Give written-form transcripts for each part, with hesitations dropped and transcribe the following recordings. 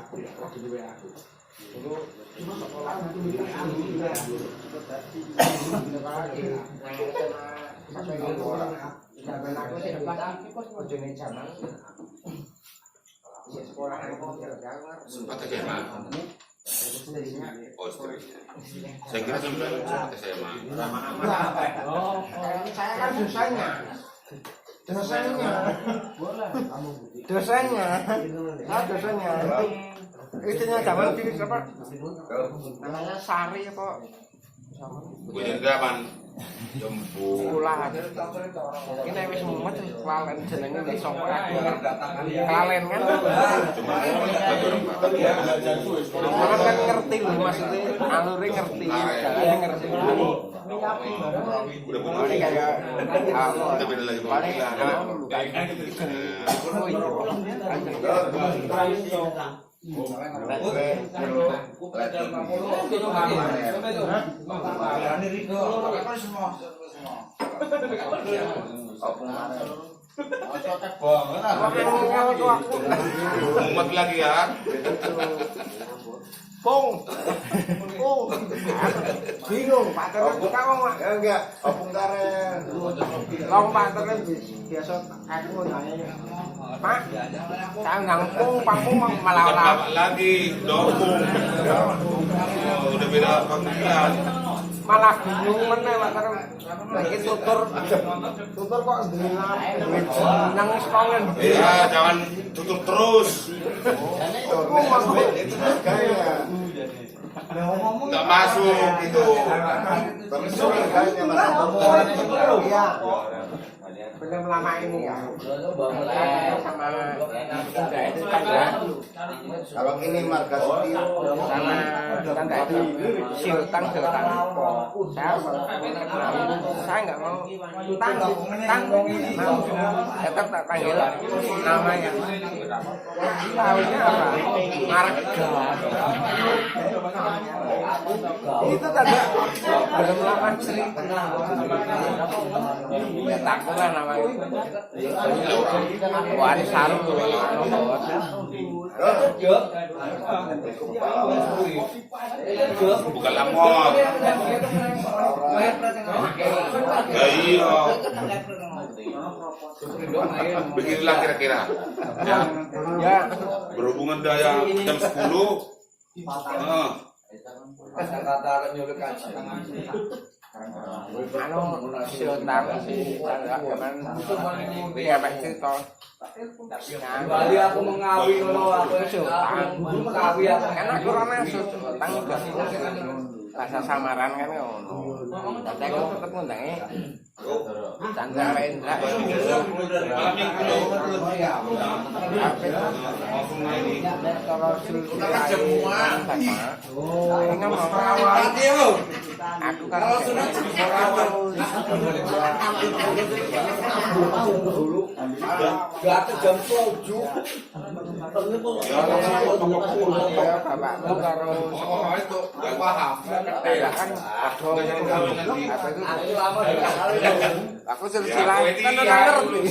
aku ya, lagi di WA aku. Itu cuma sekolah itu mikir aku juga. Zaman aku sih depan ujungnya zaman sekolah aku sempat SMA. Oh, istrinya. Saya kira sampai SMA. Oh, saya kan dosanya. Dosanya. Istrinya zaman di apa? Namanya Sari apa? Bu Dirgaman jemput. Pulang. Ini wis mumet kelalen jenenge wis sok aku. Kelalen kan. Orang kan ngerti lho maksudnya alure ngerti. Jalannya ngerti. Udah mau Ini kayak kita beda lagi mau paling mumet lagi ya. Pung, bingung, paternya buka kok Ya enggak, opung karen. Long paternya biasa aku nanya, Pak, saya ngangkung, pangkung malah Bukan bapak lagi, dongkung. Oh, udah beda pengertian. malah bingung mana paternya lagi tutur kok nang sekongen. Ya, jangan tutup terus. Itu gaya. Nggak masuk itu. Terus gayanya masuk. Iya. Belum lama ini ya. Sama tanda itu tanda. Kalau ini marga Setio. Sama tanda itu siltang. Saya nggak mau tang mau tetap tak panggil namanya. Tahunya apa? Marga. Itu tanda belum lama cerita. Ya takutlah namanya. Waris sarung Bukan lamor. Ya iya. Beginilah kira-kira. Ya, berhubungan daya jam 10. Anu siltang si ya pasti toh. Kali aku mengawi kalau aku Siltang mengawi aku karena kurang siltang juga bahasa samaran kan ngono. Tapi aku tetep ngundangi Chandra Wendra. Kalau semua aku kan gak ke jam 7 bapakmu karo itu nggak paham. ya kan aku silsilah kan udah ngerti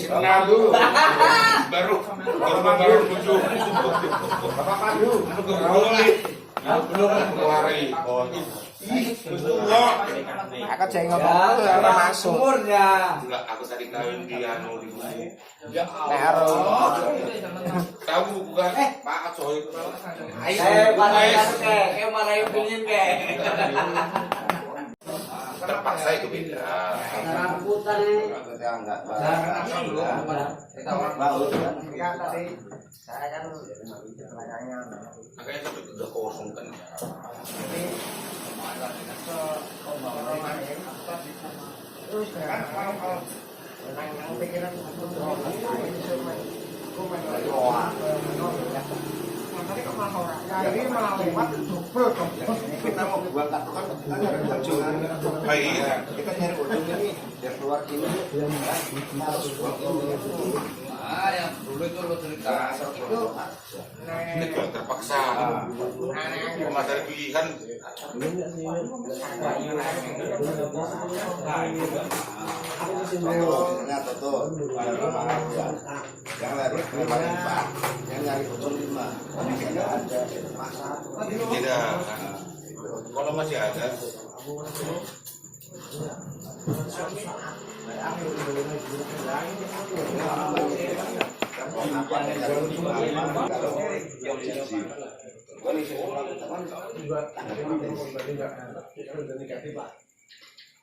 Baru lucu. Belum keluari. aku jadi ngomong tuh apa masuk umurnya Enggak, aku tadi kawin di anu di buku. Nero Tahu buku kan? Pak Coy. marahin kayak marahin pingin kayak Terpaksa itu beda. rambutan Enggak. ya tadi saya kan layangnya Makanya sampai udah kosong kan. terus kalau pikiran tadi kok malah orang jadi malah lewat double dong Kita mau buat kartu kan ada ujung. Iya. Kita nyari ujung ini biar keluar ini. Harus buat ini. yang dulu itu lo cerita itu Ini kalau terpaksa. Cuma dari pilihan. Ternyata tuh yang lari paling empat, yang nyari 05, ini nggak ada. Tidak. Kalau masih ada.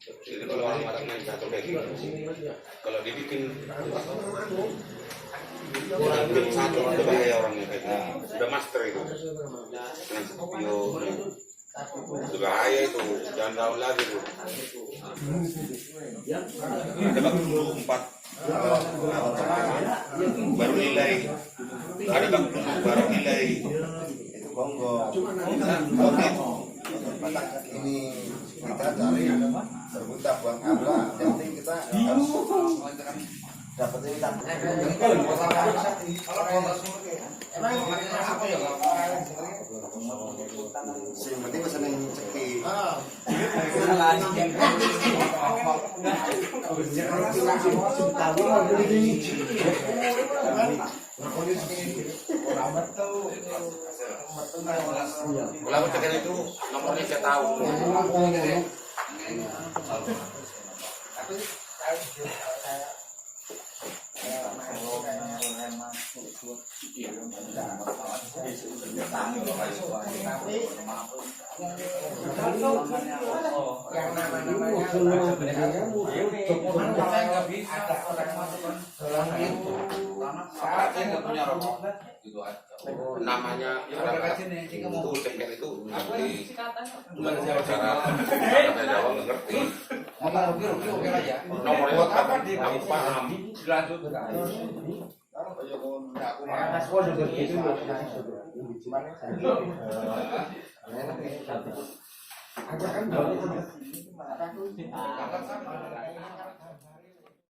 Jadi kalau orang-orang main satu kayak gitu, kalau dibikin bikin satu itu bahaya orangnya kayak gitu. Sudah master itu. Dengan video itu bahaya itu, jangan down lagi tuh. Ada bak dulu 4 baru nilai, ada bak dulu baru nilai. Itu Kongo. Ini kita cari berbuta buat apa? Yang penting kita harus dapat ini kan. Yang penting pesan yang ceki. Ulama tekan itu nomornya saya tahu. yang nama-namanya sebenarnya nggak bisa nggak punya rokok gitu aja. Namanya itu ceket itu di cara Jawa nggak ngerti. Ngomong rugi oke lah ya. Nomornya aku paham. Dilanjut ada kan